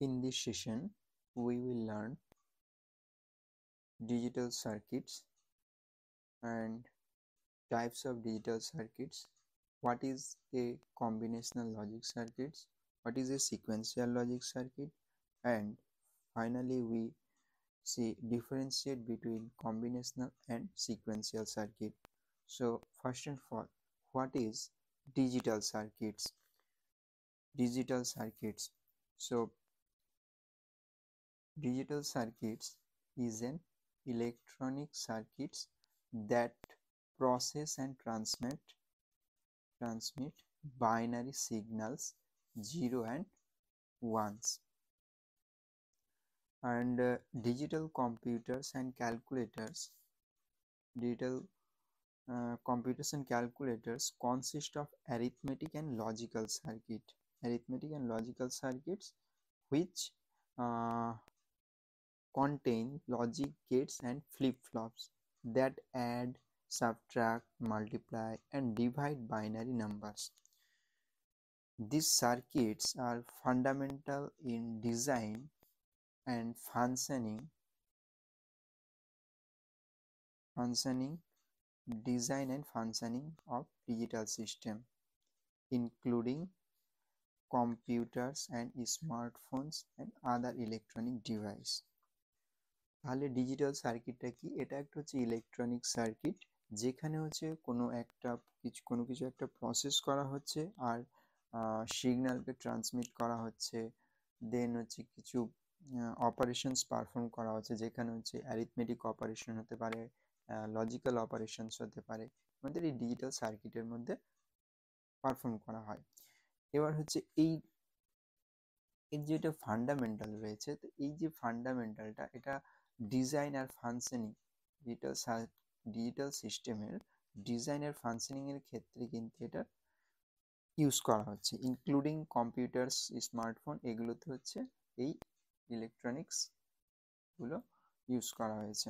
In this session, we will learn digital circuits and types of digital circuits. What is a combinational logic circuits? What is a sequential logic circuit? And finally, we see differentiate between combinational and sequential circuit. So first and foremost, what is digital circuits? Digital circuits. So digital circuits is an electronic circuits that process and transmit binary signals 0 and 1s, and digital computers and calculators digital computers and calculators consist of arithmetic and logical circuits which uh, contain logic gates and flip-flops that add, subtract, multiply, and divide binary numbers. These circuits are fundamental in design and functioning of digital system, including computers and smartphones and other electronic device. তাহলে digital সার্কিটটা কি? এটা একটা হচ্ছে electronic circuit যেখানে হচ্ছে কোনো কিছু একটা প্রসেস করা হচ্ছে আর সিগন্যালকে ট্রান্সমিট করা হচ্ছে, দেন হচ্ছে কিছু অপারেশনস পারফর্ম করা হচ্ছে যেখানে হচ্ছে অ্যারিথমেটিক অপারেশন হতে পারে, লজিক্যাল অপারেশনস হতে পারে, আমাদের এই ডিজিটাল সার্কিটের মধ্যে পারফর্ম করা হয়। এবার হচ্ছে এর যেটা ফান্ডামেন্টাল রয়েছে, তো এই যে ফান্ডামেন্টালটা এটা ডিজাইন আর ফাংশনিং ডিজিটাল সিস্টেমের ডিজাইন আর ফাংশনিং এর ক্ষেত্রে কিন্তু এটা ইউজ করা হচ্ছে, ইনক্লুডিং কম্পিউটার্স, স্মার্টফোন, এগুলোতে হচ্ছে এই ইলেকট্রনিক্স গুলো ইউজ করা হয়েছে।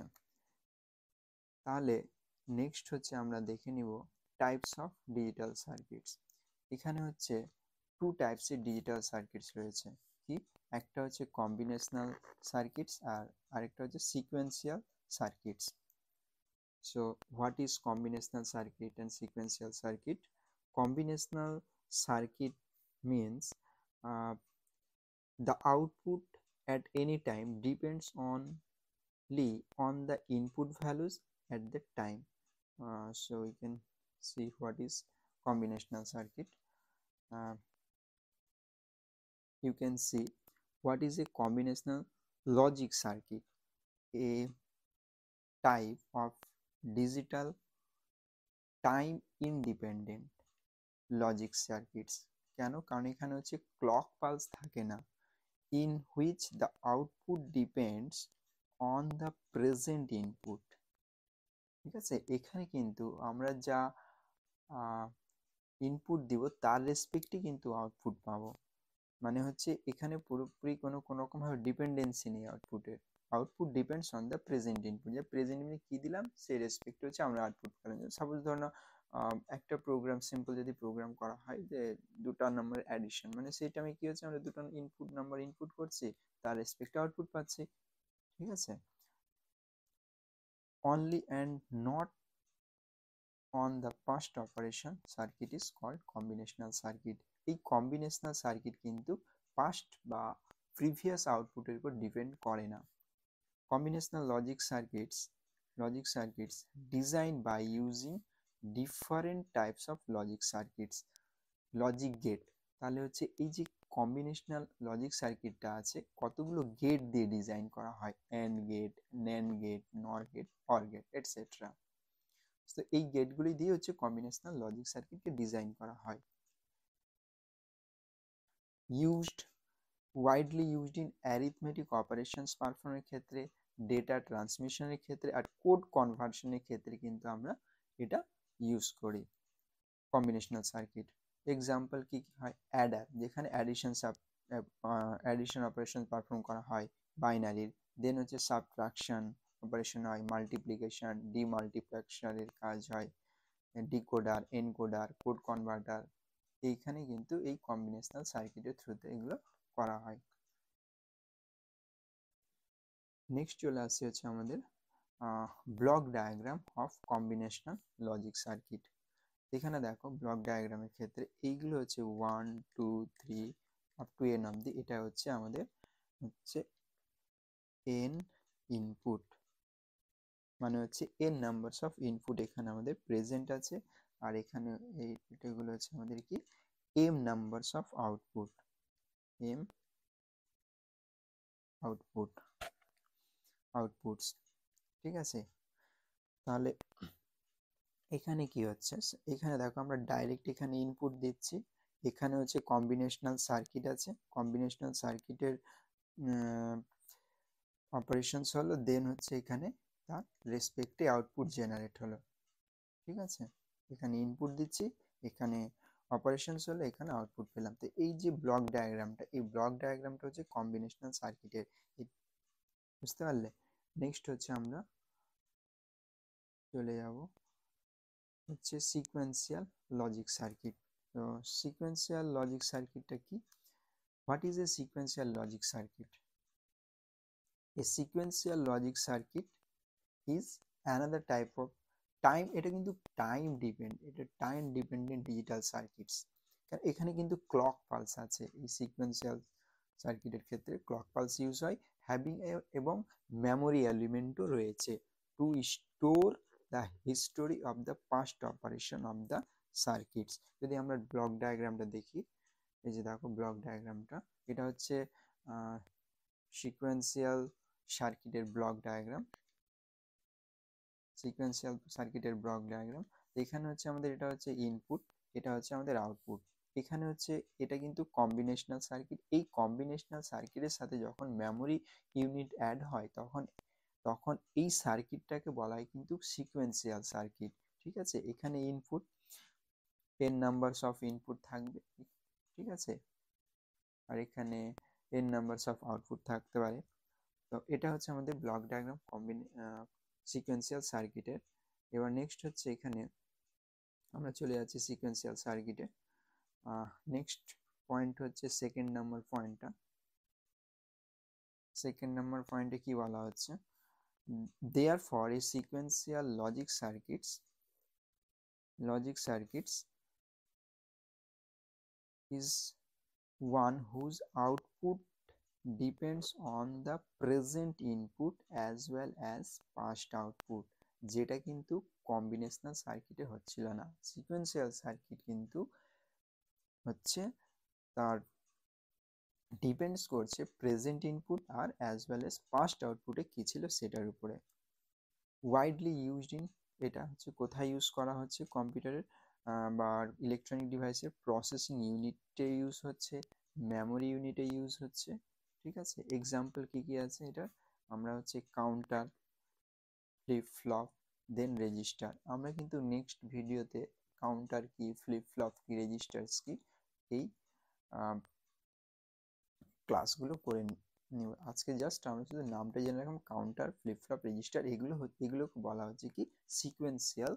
তাহলে নেক্সট হচ্ছে আমরা দেখে নিব টাইপস অফ ডিজিটাল সার্কিটস। এখানে হচ্ছে টু টাইপসের ডিজিটাল সার্কিটস রয়েছে। কি? একটা হচ্ছে কম্বিনেশনাল সার্কিটস আর আরেকটা হচ্ছে sequential circuits. So what is combinational circuit and sequential circuit? Combinational circuit means the output at any time depends only on the input values at that time. So we can see what is combinational circuit. You can see what is a combinational logic circuit, a type of digital time independent logic circuits. কেন? কারণ এখানে হচ্ছে clock pulse থাকে না, in which the output depends on the present input. ঠিক আছে, এখানে কিন্তু আমরা যা ইনপুট দিব তার রেসপেক্টে কিন্তু আউটপুট পাবো। মানে হচ্ছে এখানে পুরোপুরি কোনো রকমভাবে ডিপেন্ডেন্সি নেই আউটপুটের। Output depends on the present input, যে প্রেজেন্ট ইনপুটে কী দিলাম সেই রেসপেক্টে হচ্ছে আমরা আউটপুট পেলাম। সাপোজ ধরো একটা প্রোগ্রাম সিম্পল যদি প্রোগ্রাম করা হয় যে দুটো নাম্বার অ্যাডিশন, মানে সেইটা আমি কি হচ্ছে আমরা দুটো ইনপুট নাম্বার ইনপুট করছি, তার রেসপেক্টে আউটপুট পাচ্ছি। ঠিক আছে, only and not on the first operation circuit is called combinational circuit. এই combinational circuit কিন্তু past বা previous আউটপুটের উপর ডিপেন্ড করে না। combinational logic circuits designed by using different types of logic circuits, logic gate। তাহলে হচ্ছে এই যে কম্বিনেশনাল লজিক সার্কিটটা আছে কতগুলো গেট দিয়ে ডিজাইন করা হয়, অ্যান্ড গেট, ন্যান্ড গেট, নর গেট, অর গেট, এটসেট্রা। তো এই গেটগুলি দিয়ে হচ্ছে কম্বিনেশনাল লজিক সার্কিটকে ডিজাইন করা হয়। Widely used in arithmetic operations পারফর্মের ক্ষেত্রে, ডেটা ট্রান্সমিশনের ক্ষেত্রে, আর কোড কনভার্সনের ক্ষেত্রে কিন্তু আমরা এটা ইউজ করি কম্বিনেশনাল সার্কিট। এক্সাম্পল কি কি হয়? অ্যাডার, যেখানে অ্যাডিশন অপারেশন পারফর্ম করা হয় বাইনারির। দেন হচ্ছে সাবট্রাকশন অপারেশন হয়, মাল্টিপ্লিকেশন, ডিমাল্টিপ্লেক্সারের কাজ হয়, ডিকোডার, এনকোডার, কোড কনভার্টার। এইখানে কিন্তু এই কম্বিনেশনাল সার্কিটের থ্রুতে এগুলো করা হয়। নেক্সট চলে আসছে হচ্ছে আমাদের block diagram of combinational logic circuit. এখানে দেখো ব্লক ডায়াগ্রামের ক্ষেত্রে এইগুলো হচ্ছে 1 2 3 আপ টু এন অবধি, এটা হচ্ছে আমাদের হচ্ছে এন ইনপুট, মানে হচ্ছে এন নাম্বারস অফ ইনপুট এখানে আমাদের প্রেজেন্ট আছে, আর এখানে এটাগুলো হচ্ছে আমাদের কি M numbers of output, M outputs. ঠিক আছে, তাহলে এখানে কি হচ্ছে, এখানে দেখো আমরা ডাইরেক্ট এখানে ইনপুট দিচ্ছি, এখানে হচ্ছে কম্বিনেশনাল সার্কিট আছে, কম্বিনেশনাল সার্কিটের অপারেশনস হলো, দেন হচ্ছে এখানে তার রেসপেক্টে আউটপুট জেনারেট হলো। ঠিক আছে, এখানে ইনপুট দিচ্ছি, এখানে অপারেশনস হলো, এখানে আউটপুট পেলাম। তো এই যে ব্লক ডায়াগ্রামটা, এই ব্লক ডায়াগ্রামটা হচ্ছে কম্বিনেশনাল সার্কিটের, বুঝতে পারলে। নেক্সট হচ্ছে আমরা চলে যাব হচ্ছে সিকোয়েন্সিয়াল লজিক সার্কিট। তো সিকোয়েন্সিয়াল লজিক সার্কিটটা কি? What is a sequential logic circuit? A sequential logic circuit is another type of time, এটা কিন্তু টাইম ডিপেন্ডেন্ট ডিজিটাল সার্কিটস। এখানে কিন্তু ক্লক পালস আছে, এই সিকোয়েন্সিয়াল সার্কিটের ক্ষেত্রে ক্লক পালস ইউজ হয়, হ্যাভিং এবং মেমোরি এলিমেন্টও রয়েছে two store the history of the past operation of the circuits. যদি আমরা ব্লক ডায়াগ্রামটা দেখি, এই যে দেখো ব্লক ডায়াগ্রামটা, এটা হচ্ছে সিকোয়েন্সিয়াল সার্কিটের ব্লক ডায়াগ্রাম, সিকোয়েন্সিয়াল সার্কিটের ব্লক ডায়াগ্রাম। এখানে হচ্ছে আমাদের এটা হচ্ছে ইনপুট, এটা হচ্ছে আমাদের আউটপুট, এখানে হচ্ছে এটা কিন্তু কম্বিনেশনাল সার্কিট। এই কম্বিনেশনাল সার্কিটের সাথে যখন মেমোরি ইউনিট অ্যাড হয় তখন তখন এই সার্কিটটাকে বলা হয় কিন্তু সিকোয়েন্সিয়াল সার্কিট। ঠিক আছে, এখানে ইনপুট 10 নাম্বারস অফ ইনপুট থাকবে, ঠিক আছে, আর এখানে n নাম্বারস অফ আউটপুট থাকতে পারে। তো এটা হচ্ছে আমাদের ব্লক ডায়াগ্রাম সিকোয়েন্সিয়াল সার্কিটের। এবার নেক্সট হচ্ছে এখানে আমরা চলে যাচ্ছি সিকোয়েন্সিয়াল সার্কিটে। নেক্সট পয়েন্ট হচ্ছে সেকেন্ড নাম্বার পয়েন্টটা। সেকেন্ড নাম্বার পয়েন্টে কি বলা হচ্ছে, therefore a sequential logic circuits is one whose output depends on the present input as well as past output, যেটা কিন্তু কম্বিনেশনাল সার্কিটে হচ্ছিল না। সিকোয়েন্সিয়াল সার্কিট কিন্তু হচ্ছে তার ডিপেন্ডস করছে প্রেজেন্ট ইনপুট আর অ্যাজ ওয়েল এস পাস্ট আউটপুটে কী ছিল সেটার উপরে। ওয়াইডলি ইউজড ইন, এটা হচ্ছে কোথায় ইউজ করা হচ্ছে, কম্পিউটারের বা ইলেকট্রনিক ডিভাইসের প্রসেসিং ইউনিটে ইউজ হচ্ছে, মেমোরি ইউনিটে ইউজ হচ্ছে। ঠিক আছে, এক্সাম্পল কী কী আছে এটা, আমরা হচ্ছে কাউন্টার, ফ্লিপ ফ্লপ, দেন রেজিস্টার। আমরা কিন্তু নেক্সট ভিডিওতে কাউন্টার কি, ফ্লিপ ফ্লপ কি, রেজিস্টার্স কি, এই ক্লাসগুলো করে নিব। আজকে জাস্ট আমরা শুধু নামটা জেনে রাখলাম, কাউন্টার, ফ্লিপ ফ্লপ, রেজিস্টার, এগুলোকে বলা হচ্ছে কি সিকোয়েন্সিয়াল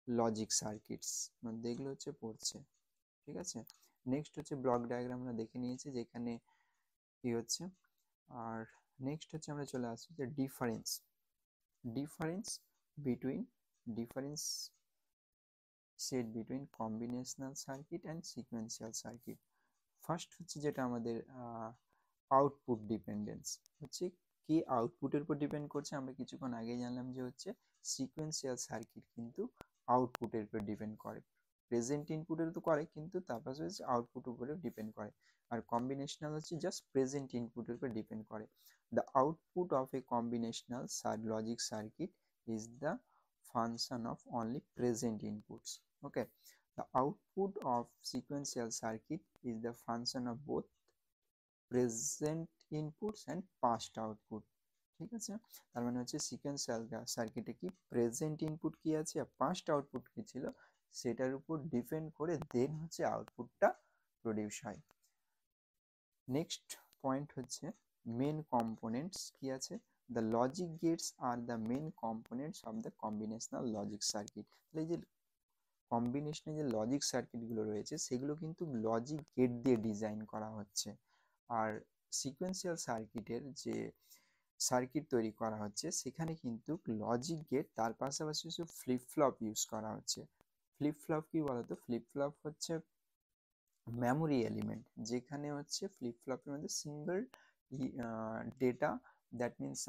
লজিক সার্কিটস, মানে এগুলো হচ্ছে পড়ছে। ঠিক আছে, নেক্সট হচ্ছে ব্লক ডায়াগ্রাম আমরা দেখে নিয়েছি যে এখানে কি হচ্ছে। আর নেক্সট হচ্ছে আমরা চলে আসছি যে difference between combinational circuit and sequential circuit. First হচ্ছে যেটা আমাদের আউটপুট ডিপেন্ডেন্স, হচ্ছে কি আউটপুটের উপর ডিপেন্ড করছে। আমরা কিছুক্ষণ আগেই জানলাম যে হচ্ছে সিকোয়েন্সিয়াল সার্কিট কিন্তু আউটপুটের উপর ডিপেন্ড করে, প্রেজেন্ট ইনপুটের তো করে কিন্তু তার পাশে হচ্ছে আউটপুট উপরে ডিপেন্ড করে। আর কম্বিনেশনাল হচ্ছে জাস্ট প্রেজেন্ট ইনপুটের উপর ডিপেন্ড করে। The output of a combinational logic circuit is the function of only present inputs. Okay, the output of sequential circuit is the function of both present inputs and past output। ঠিক আছে, তার মানে হচ্ছে sequential সার্কিটে কি present input কি আছে আর past output কি ছিল সেটার উপর ডিপেন্ড করে দেন হচ্ছে আউটপুটটা প্রডিউস হয়। নেক্সট পয়েন্ট হচ্ছে মেন কম্পোনেন্টস কি আছে, দ্য লজিক গেটস আর the main components of the combinational logic circuit. তাহলে এই যে কম্বিনেশনে যে লজিক সার্কিটগুলো রয়েছে সেগুলো কিন্তু লজিক গেট দিয়ে ডিজাইন করা হচ্ছে। আর সিকোয়েন্সিয়াল সার্কিটের যে সার্কিট তৈরি করা হচ্ছে সেখানে কিন্তু লজিক গেট তার পাশাপাশি ফ্লিপ ফ্লপ ইউজ করা হচ্ছে। ফ্লিপ ফ্লপ কি বলতো? ফ্লিপ ফ্লপ হচ্ছে মেমোরি এলিমেন্ট, যেখানে হচ্ছে ফ্লিপ ফ্লপের মধ্যে single data, that means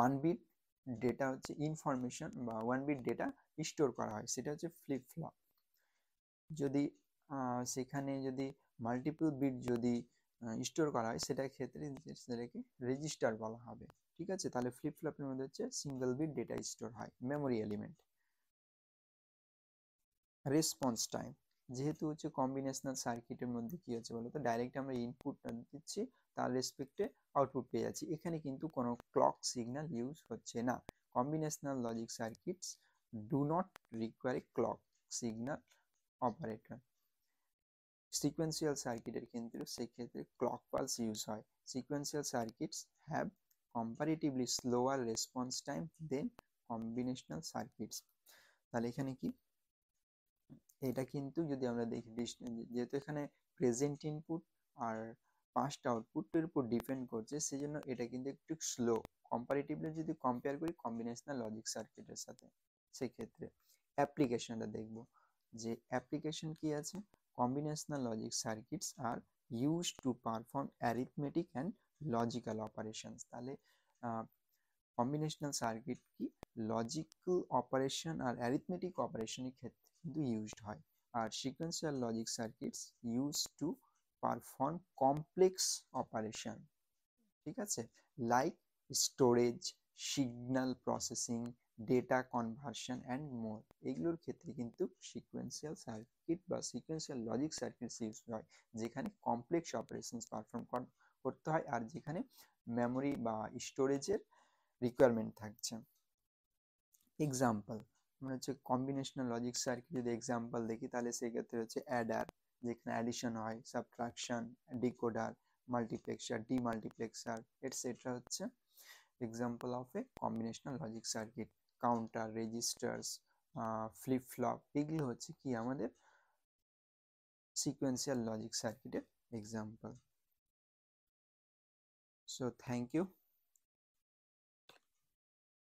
1 bit data হচ্ছে ইনফরমেশন বা 1 বিট ডেটা স্টোর করা হয়, সেটা হচ্ছে ফ্লিপ ফ্লপ। যদি সেখানে যদি মাল্টিপল বিট যদি স্টোর করা হয় সেটার ক্ষেত্রে সেটাকে রেজিস্টার বলা হবে। ঠিক আছে, তাহলে ফ্লিপ ফ্লপের মধ্যে হচ্ছে সিঙ্গেল বিট ডেটা স্টোর হয়, মেমোরি এলিমেন্ট। রেসপন্স টাইম, যেহেতু হচ্ছে কম্বিনেশনাল সার্কিটের মধ্যে কি হচ্ছে বলতো, ডাইরেক্ট আমরা ইনপুট দিচ্ছি, তার রেসপেক্টে আউটপুট পেয়ে যাচ্ছি, এখানে কিন্তু কোনো ক্লক সিগন্যাল ইউজ হচ্ছে না। Combinational logic circuits do not require a clock signal operator. Sequential সার্কিটের ক্ষেত্রে সেক্ষেত্রে ক্লক পালস ইউজ হয়। Sequential circuits have comparatively slower response time then combinational circuits. তাহলে এখানে কি, এটা কিন্তু যদি আমরা দেখি যেহেতু এখানে প্রেজেন্ট ইনপুট আর পাস্ট আউটপুটের উপর ডিপেন্ড করছে, সেই জন্য এটা কিন্তু একটু স্লো কম্পারেটিভলি যদি কম্পেয়ার করি কম্বিনেশনাল লজিক সার্কিটের সাথে। সেক্ষেত্রে অ্যাপ্লিকেশনটা দেখব, যে অ্যাপ্লিকেশন কি আছে। Combinational logic circuits are use to perform arithmetic and logical operations. তাহলে কম্বিনেশনাল সার্কিট কি লজিক্যাল অপারেশন আর অ্যারিথমেটিক অপারেশনের ক্ষেত্রে কিন্তু ইউজড হয়। আর sequential logic circuits use to perform complex operation. ঠিক আছে, like storage, signal processing, data conversion and more. এগুলোর ক্ষেত্রে কিন্তু সিকোয়েন্সিয়াল সার্কিট বা সিকোয়েন্সিয়াল লজিক সার্কিটস ইউজ হয়, যেখানে কমপ্লেক্স অপারেশনস পারফর্ম করতে হয় আর যেখানে মেমোরি বা স্টোরেজের রিকোয়ারমেন্ট থাকছে। এক্সাম্পল, আমরা হচ্ছে কম্বিনেশনাল লজিক সার্কিট যদি এক্সাম্পল দেখি, তাহলে সেক্ষেত্রে হচ্ছে অ্যাডার, যেখানে অ্যাডিশন হয়, subtraction, decoder, multiplexer, demultiplexer etcetera হচ্ছে example of a combinational logic circuit. Counter, registers, flip flop, এগুলো হচ্ছে কি আমাদের সিকোয়েন্সিয়াল লজিক সার্কিটের এক্সাম্পল। So thank you.